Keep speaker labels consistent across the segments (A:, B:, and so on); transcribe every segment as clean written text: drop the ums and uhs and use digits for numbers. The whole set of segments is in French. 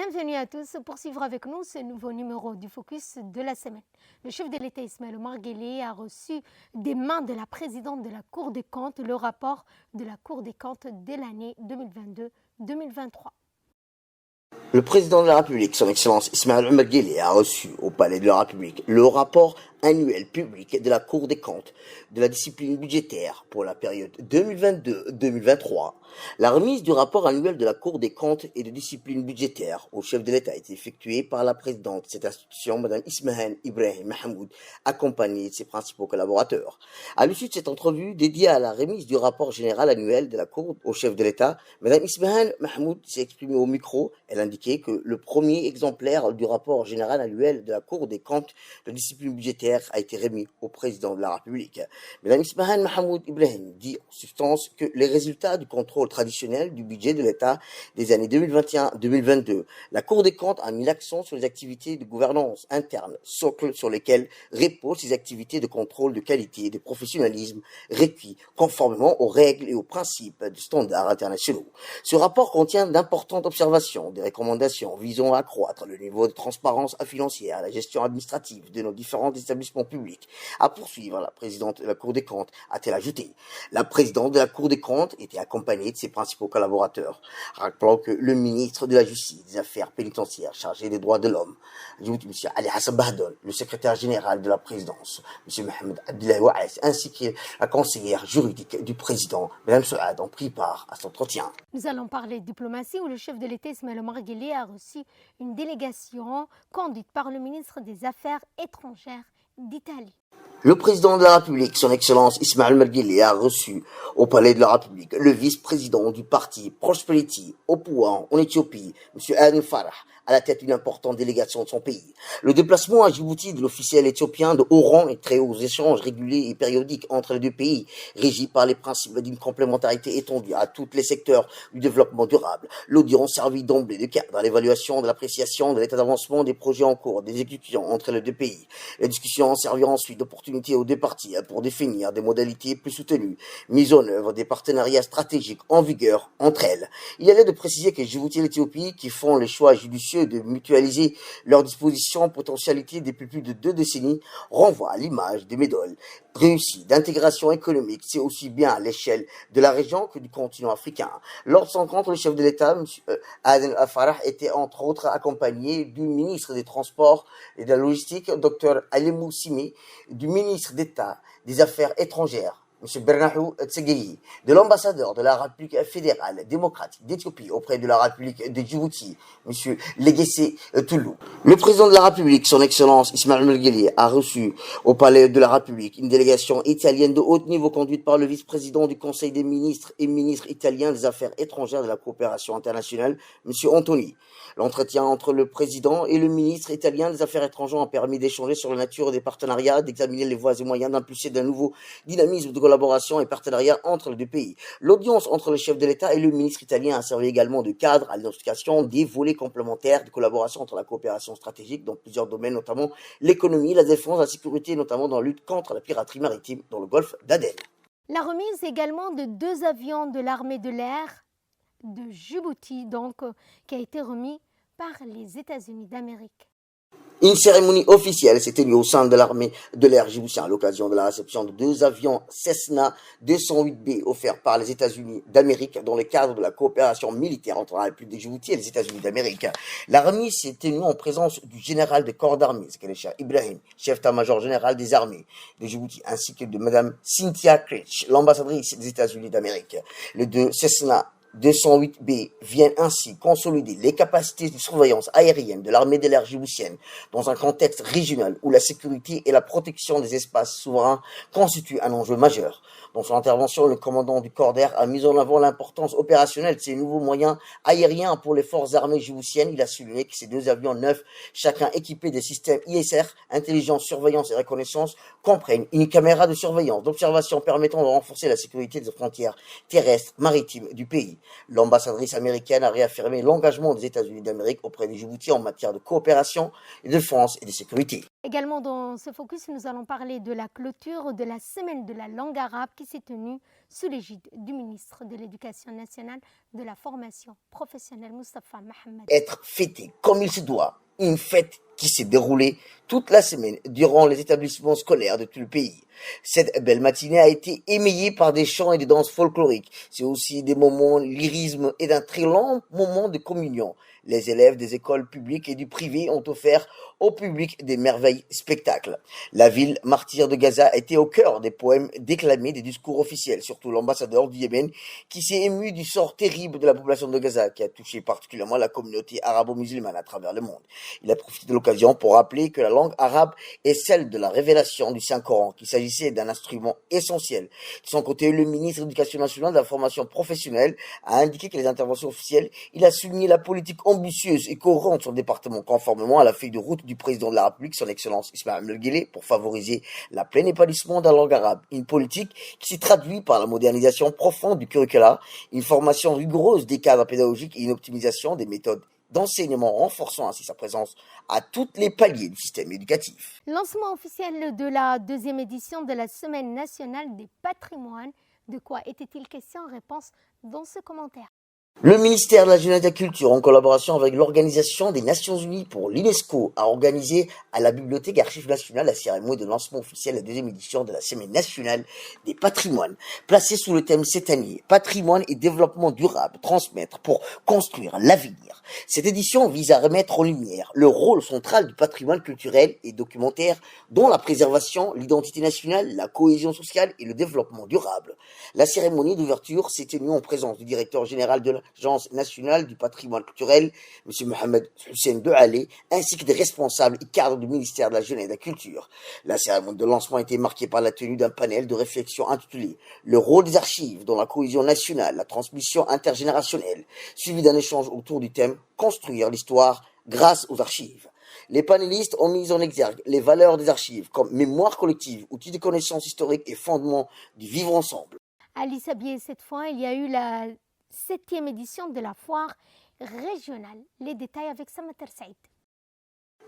A: Bienvenue à tous pour suivre avec nous ce nouveau numéro du Focus de la semaine. Le chef de l'État Ismaël Omar Guelleh a reçu des mains de la présidente de la Cour des comptes le rapport de la Cour des comptes de l'année 2022-2023.
B: Le président de la République, son Excellence Ismaël Omar Guelleh, a reçu au Palais de la République le rapport annuel public de la Cour des comptes de la discipline budgétaire pour la période 2022-2023. La remise du rapport annuel de la Cour des comptes et de discipline budgétaire au chef de l'État a été effectuée par la présidente de cette institution, Mme Ismahan Ibrahim Mahmoud, accompagnée de ses principaux collaborateurs. À l'issue de cette entrevue dédiée à la remise du rapport général annuel de la Cour au chef de l'État, Mme Ismahan Mahmoud s'est exprimée au micro. Elle indiquait que le premier exemplaire du rapport général annuel de la Cour des comptes de discipline budgétaire a été remis au président de la République. Mme Ismahan Mahmoud Ibrahim dit en substance que les résultats du contrôle traditionnel du budget de l'État des années 2021-2022, la Cour des comptes a mis l'accent sur les activités de gouvernance interne, socle sur lesquels reposent ces activités de contrôle de qualité et de professionnalisme requis conformément aux règles et aux principes de standards internationaux. Ce rapport contient d'importantes observations, des recommandations visant à accroître le niveau de transparence financière, la gestion administrative de nos différents établissements publics. À poursuivre, la présidente de la Cour des comptes a-t-elle ajouté. La présidente de la Cour des comptes était accompagnée de ses principaux collaborateurs, rappelant que le ministre de la Justice, des Affaires pénitentiaires chargé des droits de l'homme, M. Ali Hassan Bahdol, le secrétaire général de la présidence, M. Mohamed Abdullahi Ouaes, ainsi que la conseillère juridique du président, Mme Souad, ont pris part à cet entretien.
A: Nous allons parler de diplomatie où le chef de l'État Ismaël Omar Guelleh a reçu une délégation conduite par le ministre des Affaires étrangères d'Italie.
B: Le président de la République, son Excellence Ismaël Omar Guelleh, a reçu au Palais de la République le vice-président du parti Prosperity au pouvoir en Éthiopie, M. Aden Farah, à la tête d'une importante délégation de son pays. Le déplacement à Djibouti de l'officiel éthiopien de haut rang et très hauts échanges réguliers et périodiques entre les deux pays, régis par les principes d'une complémentarité étendue à tous les secteurs du développement durable. L'audience servit d'emblée de cadre à l'évaluation de l'appréciation de l'état d'avancement des projets en cours d'exécution entre les deux pays. Les discussions serviront ensuite d'opportunité aux deux parties pour définir des modalités plus soutenues, mise en œuvre des partenariats stratégiques en vigueur entre elles. Il y allait de préciser que Djibouti et l'Éthiopie, qui font les choix judicieux de mutualiser leurs dispositions potentialités depuis plus de 2 décennies, renvoient à l'image des médoles réussies d'intégration économique, c'est aussi bien à l'échelle de la région que du continent africain. Lors de son rencontre, le chef de l'État, M. Aden Farah, était entre autres accompagné du ministre des Transports et de la Logistique, Dr Alimou Simi, du ministre d'État des Affaires étrangères, M. Bernahou Tsegeyi, de l'ambassadeur de la République fédérale démocratique d'Éthiopie auprès de la République de Djibouti, M. Legesse Toulou. Le président de la République, son Excellence Ismaël Omar Guelleh, a reçu au Palais de la République une délégation italienne de haut niveau conduite par le vice-président du Conseil des ministres et ministre italien des Affaires étrangères de la coopération internationale, M. Antoni. L'entretien entre le président et le ministre italien des Affaires étrangères a permis d'échanger sur la nature des partenariats, d'examiner les voies et moyens d'impulser d'un nouveau dynamisme de collaboration et partenariat entre les deux pays. L'audience entre le chef de l'État et le ministre italien a servi également de cadre à l'identification des volets complémentaires de collaboration entre la coopération stratégique dans plusieurs domaines, notamment l'économie, la défense, la sécurité, notamment dans la lutte contre la piraterie maritime dans le golfe d'Aden.
A: La remise également de 2 avions de l'armée de l'air de Djibouti, qui a été remis par les États-Unis d'Amérique.
B: Une cérémonie officielle s'est tenue au sein de l'armée de l'air djiboutien à l'occasion de la réception de 2 avions Cessna 208B offerts par les États-Unis d'Amérique dans le cadre de la coopération militaire entre la République de Djibouti et les États-Unis d'Amérique. La remise s'est tenue en présence du général de corps d'armée, Sekelecha Ibrahim, chef d'état-major général des armées de Djibouti, ainsi que de Mme Cynthia Critch, l'ambassadrice des États-Unis d'Amérique. Les 2 Cessna 208B viennent ainsi consolider les capacités de surveillance aérienne de l'armée de l'air djiboutienne dans un contexte régional où la sécurité et la protection des espaces souverains constituent un enjeu majeur. Dans son intervention, le commandant du corps d'air a mis en avant l'importance opérationnelle de ces nouveaux moyens aériens pour les forces armées djiboutiennes. Il a souligné que ces 2 avions neufs, chacun équipé des systèmes ISR, intelligence, surveillance et reconnaissance, comprennent une caméra de surveillance, d'observation permettant de renforcer la sécurité des frontières terrestres, maritimes du pays. L'ambassadrice américaine a réaffirmé l'engagement des États-Unis d'Amérique auprès du Djibouti en matière de coopération, de défense et de sécurité.
A: Également dans ce focus, nous allons parler de la clôture de la semaine de la langue arabe qui s'est tenue sous l'égide du ministre de l'Éducation nationale de la formation professionnelle Moustapha Mohamed.
B: Être fêté comme il se doit, une fête qui s'est déroulée toute la semaine durant les établissements scolaires de tout le pays. Cette belle matinée a été émaillée par des chants et des danses folkloriques. C'est aussi des moments lyrisme et d'un très long moment de communion. Les élèves des écoles publiques et du privé ont offert au public des merveilles spectacles. La ville martyre de Gaza était au cœur des poèmes déclamés, des discours officiels, surtout l'ambassadeur du Yémen qui s'est ému du sort terrible de la population de Gaza qui a touché particulièrement la communauté arabo-musulmane à travers le monde. Il a profité de l'occasion pour rappeler que la langue arabe est celle de la révélation du Saint-Coran, qu'il s'agissait d'un instrument essentiel. De son côté, le ministre de l'Éducation nationale de la formation professionnelle a indiqué que les interventions officielles, il a souligné la politique ambitieuse et cohérente de son département, conformément à la feuille de route du président de la République, son Excellence Ismaël Merguele, pour favoriser la plein épanouissement de la langue arabe. Une politique qui s'est traduite par la modernisation profonde du curricula, une formation rigoureuse des cadres pédagogiques et une optimisation des méthodes d'enseignement, renforçant ainsi sa présence à tous les paliers du système éducatif.
A: Lancement officiel de la deuxième édition de la Semaine nationale des patrimoines. De quoi était-il question? Réponse dans ce commentaire.
B: Le ministère de la Jeunesse et de la Culture, en collaboration avec l'Organisation des Nations Unies pour l'UNESCO, a organisé à la Bibliothèque Archives nationale la cérémonie de lancement officiel de la deuxième édition de la Semaine nationale des patrimoines, placée sous le thème cette année, Patrimoine et développement durable, transmettre pour construire l'avenir. Cette édition vise à remettre en lumière le rôle central du patrimoine culturel et documentaire, dont la préservation, l'identité nationale, la cohésion sociale et le développement durable. La cérémonie d'ouverture s'est tenue en présence du directeur général de l'Agence nationale du patrimoine culturel, M. Mohamed Hussein Dehalé, ainsi que des responsables et cadres du ministère de la Jeunesse et de la Culture. La cérémonie de lancement a été marquée par la tenue d'un panel de réflexion intitulé « Le rôle des archives dans la cohésion nationale, la transmission intergénérationnelle », suivi d'un échange autour du thème « Construire l'histoire grâce aux archives ». Les panélistes ont mis en exergue les valeurs des archives comme mémoire collective, outil de connaissance historique et fondement du vivre ensemble.
A: Alice Abier, cette fois, il y a eu la 7e édition de la foire régionale. Les détails avec Samater Saïd.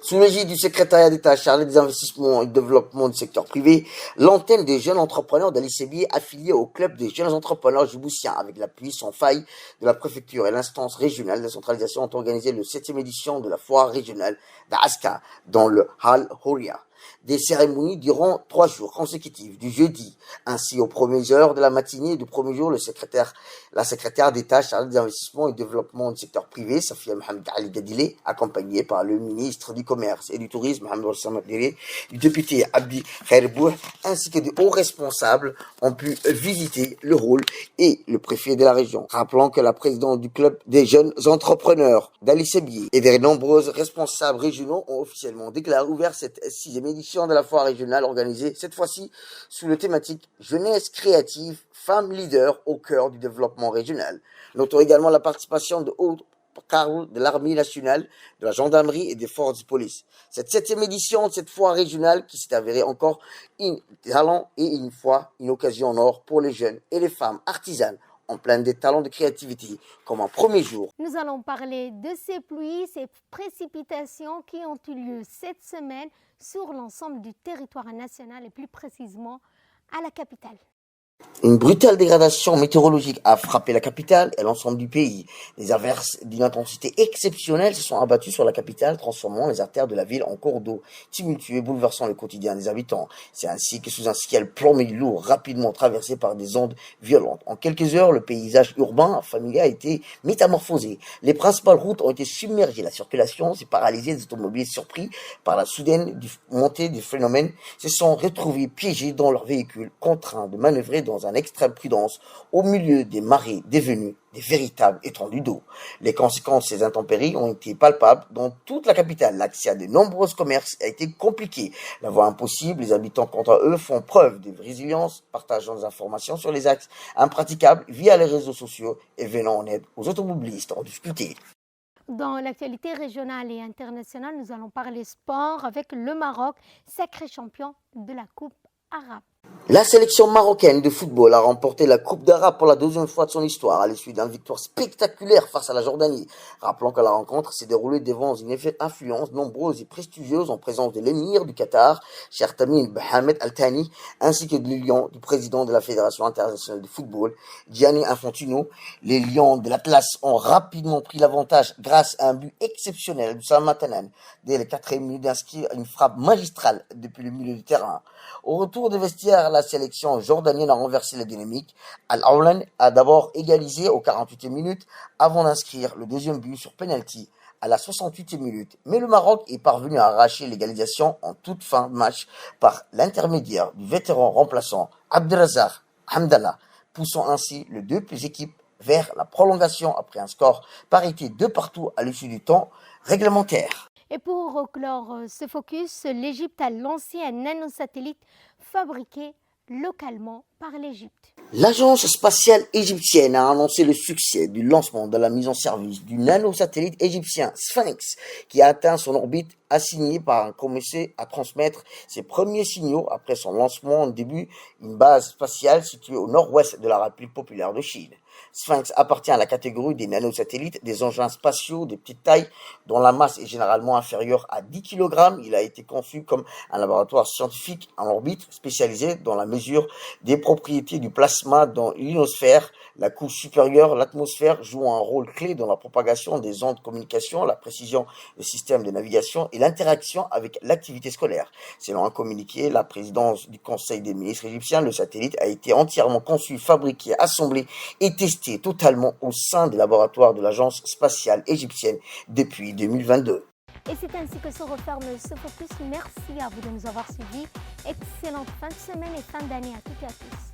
B: Sous l'égide du secrétariat d'État chargé des investissements et du développement du secteur privé, l'antenne des jeunes entrepreneurs d'Ali affiliée au club des jeunes entrepreneurs djiboutiens avec l'appui sans faille de la préfecture et l'instance régionale de centralisation ont organisé la 7e édition de la foire régionale d'Aska dans le Hal Horia. Des cérémonies durant 3 jours consécutifs, du jeudi, ainsi aux premières heures de la matinée du premier jour, la secrétaire d'État chargée des investissements et du développement du secteur privé, Safia Mohamed Ali Gadile, accompagnée par le ministre du Commerce et du Tourisme, Mohamed Rossam Abdiri, du député Abdi Khairbouh, ainsi que des hauts responsables ont pu visiter le hall et le préfet de la région. Rappelant que la présidente du club des jeunes entrepreneurs d'Ali Sebier et des nombreux responsables régionaux ont officiellement déclaré ouvert cette 6e édition de la foire régionale organisée cette fois-ci sous le thématique jeunesse créative, femmes leaders au cœur du développement régional. Notons également la participation de haut cadres de l'armée nationale, de la gendarmerie et des forces de police. Cette 7e édition de cette foire régionale qui s'est avérée encore un talent et une occasion en or pour les jeunes et les femmes artisanes en plein des talents de créativité comme un premier jour.
A: Nous allons parler de ces pluies, ces précipitations qui ont eu lieu cette semaine sur l'ensemble du territoire national et plus précisément à la capitale.
B: Une brutale dégradation météorologique a frappé la capitale et l'ensemble du pays. Des averses d'une intensité exceptionnelle se sont abattues sur la capitale, transformant les artères de la ville en cours d'eau tumultueux, bouleversant le quotidien des habitants. C'est ainsi que sous un ciel plombé lourd, rapidement traversé par des ondes violentes. En quelques heures, le paysage urbain familier a été métamorphosé. Les principales routes ont été submergées. La circulation s'est paralysée. Les automobilistes, surpris par la soudaine montée du phénomène, se sont retrouvés piégés dans leurs véhicules, contraints de manœuvrer dans une extrême prudence au milieu des marées devenues des véritables étendues d'eau. Les conséquences de ces intempéries ont été palpables dans toute la capitale. L'accès à de nombreux commerces a été compliqué. La voie impossible, les habitants quant à eux font preuve de résilience, partageant des informations sur les axes impraticables via les réseaux sociaux et venant en aide aux automobilistes en difficulté.
A: Dans l'actualité régionale et internationale, nous allons parler sport avec le Maroc, sacré champion de la Coupe arabe.
B: La sélection marocaine de football a remporté la Coupe d'Arabe pour la deuxième fois de son histoire à l'issue d'une victoire spectaculaire face à la Jordanie. Rappelons que la rencontre s'est déroulée devant une influence nombreuse et prestigieuse en présence de l'émir du Qatar, Cheikh Tamim Mohamed Al Thani, ainsi que du lion du président de la Fédération internationale de football, Gianni Infantino. Les lions de l'Atlas ont rapidement pris l'avantage grâce à un but exceptionnel de Salman Tanan dès les 4e minutes d'inscrire une frappe magistrale depuis le milieu du terrain. Au retour des vestiaires, la sélection jordanienne a renversé la dynamique. Al-Awlan a d'abord égalisé aux 48e minutes avant d'inscrire le deuxième but sur penalty à la 68e minute. Mais le Maroc est parvenu à arracher l'égalisation en toute fin de match par l'intermédiaire du vétéran remplaçant Abdelrazak Hamdallah, poussant ainsi les deux équipes vers la prolongation après un score parité 2-2 à l'issue du temps réglementaire.
A: Et pour clore ce focus, l'Égypte a lancé un nanosatellite fabriqué localement par l'Égypte.
B: L'agence spatiale égyptienne a annoncé le succès du lancement de la mise en service du nanosatellite égyptien Sphinx, qui a atteint son orbite assignée par un commencé à transmettre ses premiers signaux après son lancement en début d'une base spatiale située au nord-ouest de la République populaire de Chine. Sphinx appartient à la catégorie des nanosatellites, des engins spatiaux de petite taille dont la masse est généralement inférieure à 10 kg. Il a été conçu comme un laboratoire scientifique en orbite spécialisé dans la mesure des propriétés du plasma dans l'ionosphère. La couche supérieure, l'atmosphère, joue un rôle clé dans la propagation des ondes de communication, la précision des systèmes de navigation et l'interaction avec l'activité scolaire. Selon un communiqué, la présidence du Conseil des ministres égyptien, le satellite a été entièrement conçu, fabriqué, assemblé et testé totalement au sein des laboratoires de l'agence spatiale égyptienne depuis 2022.
A: Et c'est ainsi que se referme ce focus. Merci à vous de nous avoir suivis. Excellente fin de semaine et fin d'année à toutes et à tous.